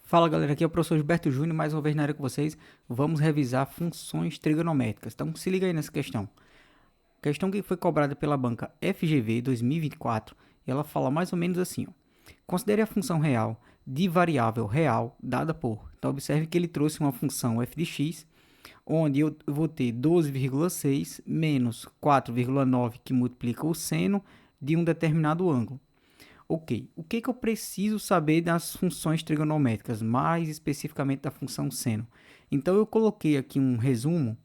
Fala galera, aqui é o professor Gilberto Júnior, mais uma vez na área com vocês. Vamos revisar funções trigonométricas. Então se liga aí nessa questão. Questão que foi cobrada pela banca FGV 2024, e ela fala mais ou menos assim, ó. Considere a função real de variável real dada por. Então observe que ele trouxe uma função f de x, onde eu vou ter 12,6 menos 4,9 que multiplica o seno de um determinado ângulo. Ok, o que eu preciso saber das funções trigonométricas, mais especificamente da função seno? Então eu coloquei aqui um resumo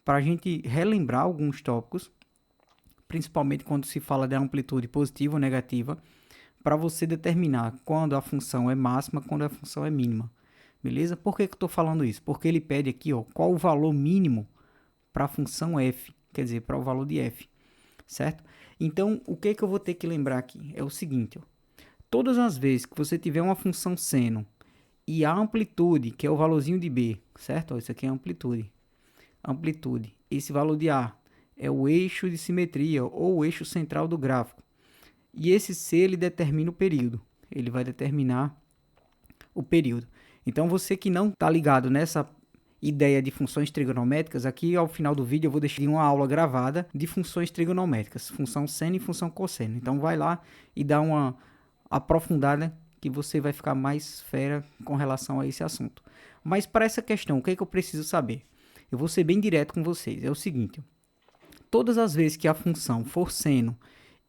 para a gente relembrar alguns tópicos, principalmente quando se fala de amplitude positiva ou negativa, para você determinar quando a função é máxima, quando a função é mínima. Beleza? Por que eu estou falando isso? Porque ele pede aqui, ó, qual o valor mínimo para a função f, quer dizer, para o valor de f, certo? Então, o que eu vou ter que lembrar aqui é o seguinte, ó. Todas as vezes que você tiver uma função seno e a amplitude, que é o valorzinho de B, certo? Isso aqui é a amplitude. Amplitude. Esse valor de A é o eixo de simetria ou o eixo central do gráfico. E esse C ele determina o período. Ele vai determinar o período. Então você que não está ligado nessa ideia de funções trigonométricas, aqui ao final do vídeo eu vou deixar uma aula gravada de funções trigonométricas, função seno e função cosseno. Então vai lá e dá uma aprofundada que você vai ficar mais fera com relação a esse assunto. Mas para essa questão, o que eu preciso saber? Eu vou ser bem direto com vocês. É o seguinte, todas as vezes que a função for seno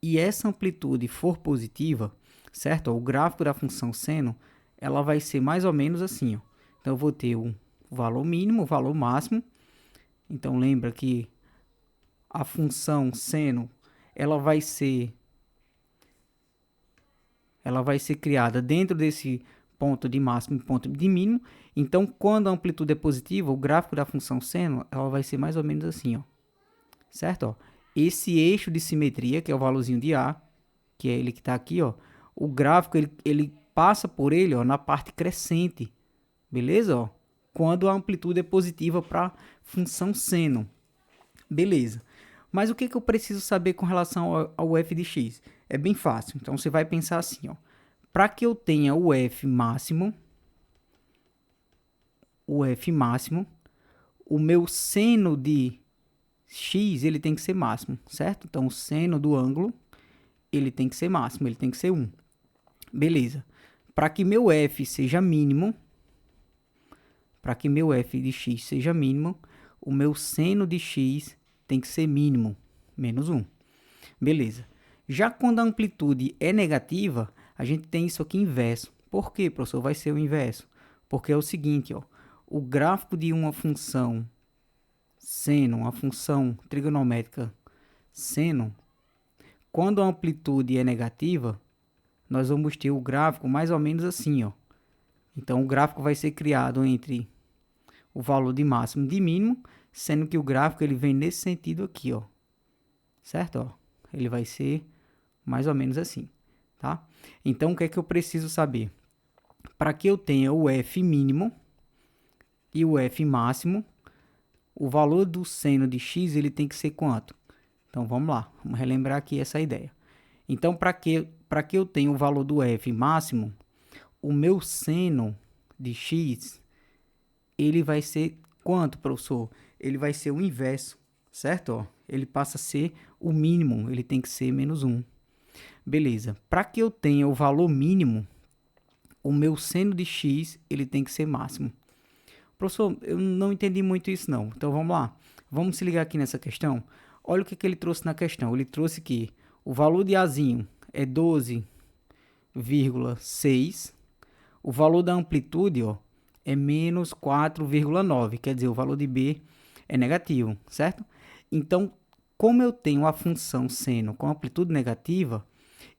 e essa amplitude for positiva, certo? O gráfico da função seno, ela vai ser mais ou menos assim, ó. Então eu vou ter o valor mínimo, o valor máximo. Então lembra que a função seno, ela vai ser criada dentro desse ponto de máximo e ponto de mínimo. Então, quando a amplitude é positiva, o gráfico da função seno, ela vai ser mais ou menos assim, ó. Certo? Ó. Esse eixo de simetria, que é o valorzinho de A, que é ele que está aqui, ó, o gráfico ele passa por ele, ó, na parte crescente, beleza? Ó, quando a amplitude é positiva para a função seno, beleza. Mas o que eu preciso saber com relação ao f de x? É bem fácil. Então você vai pensar assim, ó, para que eu tenha o f máximo, o meu seno de x ele tem que ser máximo, certo? Então o seno do ângulo ele tem que ser máximo, ele tem que ser 1. Beleza. Para que meu f seja mínimo, para que meu f de x seja mínimo, o meu seno de x tem que ser mínimo, menos 1. Beleza. Já quando a amplitude é negativa, a gente tem isso aqui inverso. Por quê, professor? Vai ser o inverso. Porque é o seguinte, ó, o gráfico de uma função seno, uma função trigonométrica seno, quando a amplitude é negativa, nós vamos ter o gráfico mais ou menos assim, ó. Então, o gráfico vai ser criado entre o valor de máximo e de mínimo, sendo que o gráfico ele vem nesse sentido aqui, ó. Certo? Ó. Ele vai ser mais ou menos assim, tá? Então, o que é que eu preciso saber? Para que eu tenha o f mínimo e o f máximo, o valor do seno de x ele tem que ser quanto? Então, vamos lá. Vamos relembrar aqui essa ideia. Então, para que eu tenha o valor do f máximo, o meu seno de x, ele vai ser quanto, professor? Ele vai ser o inverso, certo? Ó, ele passa a ser o mínimo, ele tem que ser menos 1. Beleza. Para que eu tenha o valor mínimo, o meu seno de x ele tem que ser máximo. Professor, eu não entendi muito isso não. Então vamos lá. Vamos se ligar aqui nessa questão. Olha o que ele trouxe na questão. Ele trouxe que o valor de Azinho é 12,6. O valor da amplitude, ó, é menos 4,9. Quer dizer, o valor de B é negativo, certo? Então, como eu tenho a função seno com amplitude negativa,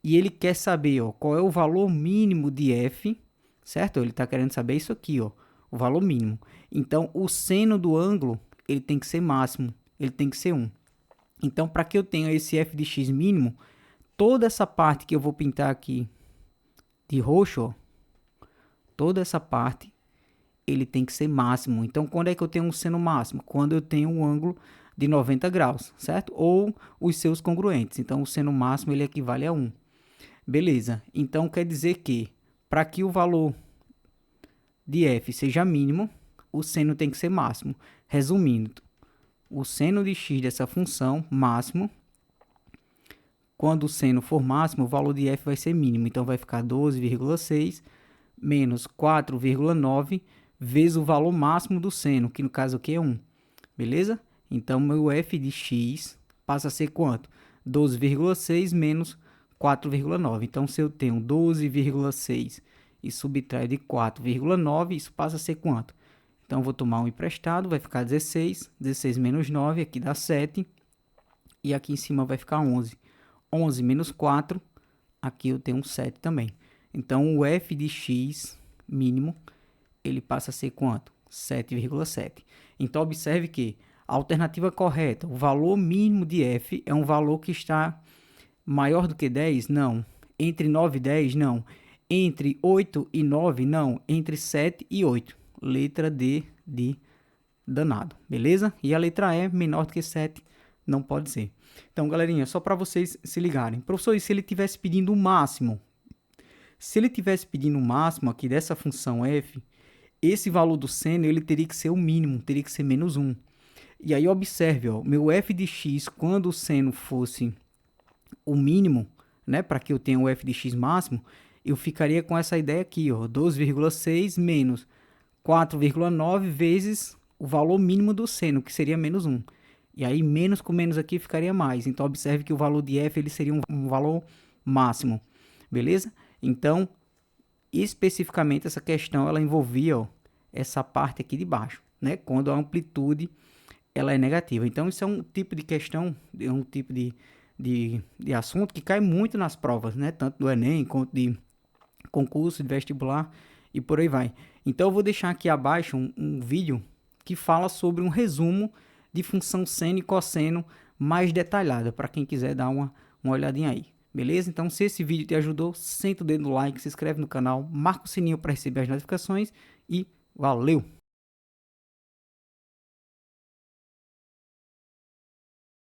e ele quer saber, ó, qual é o valor mínimo de f, certo? Ele está querendo saber isso aqui, ó, o valor mínimo. Então, o seno do ângulo ele tem que ser máximo, ele tem que ser 1. Então, para que eu tenha esse f de x mínimo, toda essa parte que eu vou pintar aqui de roxo, ó, toda essa parte ele tem que ser máximo. Então, quando é que eu tenho um seno máximo? Quando eu tenho um ângulo de 90 graus, certo? Ou os seus congruentes. Então, o seno máximo ele equivale a 1. Beleza. Então, quer dizer que para que o valor de f seja mínimo, o seno tem que ser máximo. Resumindo, o seno de x dessa função, máximo, quando o seno for máximo, o valor de f vai ser mínimo. Então, vai ficar 12,6 menos 4,9 vezes o valor máximo do seno, que no caso aqui é 1. Beleza? Então, meu f de x passa a ser quanto? 12,6 menos 4,9. Então, se eu tenho 12,6 e subtraio de 4,9, isso passa a ser quanto? Então, vou tomar um emprestado, vai ficar 16. 16 menos 9, aqui dá 7. E aqui em cima vai ficar 11. 11 menos 4, aqui eu tenho um 7 também. Então, o f de x mínimo, ele passa a ser quanto? 7,7. Então, observe que a alternativa correta, o valor mínimo de f é um valor que está maior do que 10? Não. Entre 9 e 10? Não. Entre 8 e 9? Não. Entre 7 e 8. Letra D de danado, beleza? E a letra E, menor do que 7, não pode ser. Então, galerinha, só para vocês se ligarem. Professor, e se ele tivesse pedindo o máximo? Se ele tivesse pedindo o máximo aqui dessa função f, esse valor do seno, ele teria que ser o mínimo, teria que ser menos 1. E aí, observe, ó, meu f de x, quando o seno fosse o mínimo, né, para que eu tenha o f de x máximo, eu ficaria com essa ideia aqui, ó, 12,6 menos 4,9 vezes o valor mínimo do seno, que seria menos 1. E aí, menos com menos aqui ficaria mais. Então, observe que o valor de f ele seria um valor máximo. Beleza? Então, especificamente, essa questão ela envolvia, ó, essa parte aqui de baixo, né? Quando a amplitude ela é negativa. Então, isso é um tipo de questão, é um tipo de assunto que cai muito nas provas, né? Tanto do Enem quanto de concurso, de vestibular e por aí vai. Então, eu vou deixar aqui abaixo um vídeo que fala sobre um resumo de função seno e cosseno mais detalhada, para quem quiser dar uma olhadinha aí, beleza? Então, se esse vídeo te ajudou, senta o dedo no like, se inscreve no canal, marca o sininho para receber as notificações e valeu!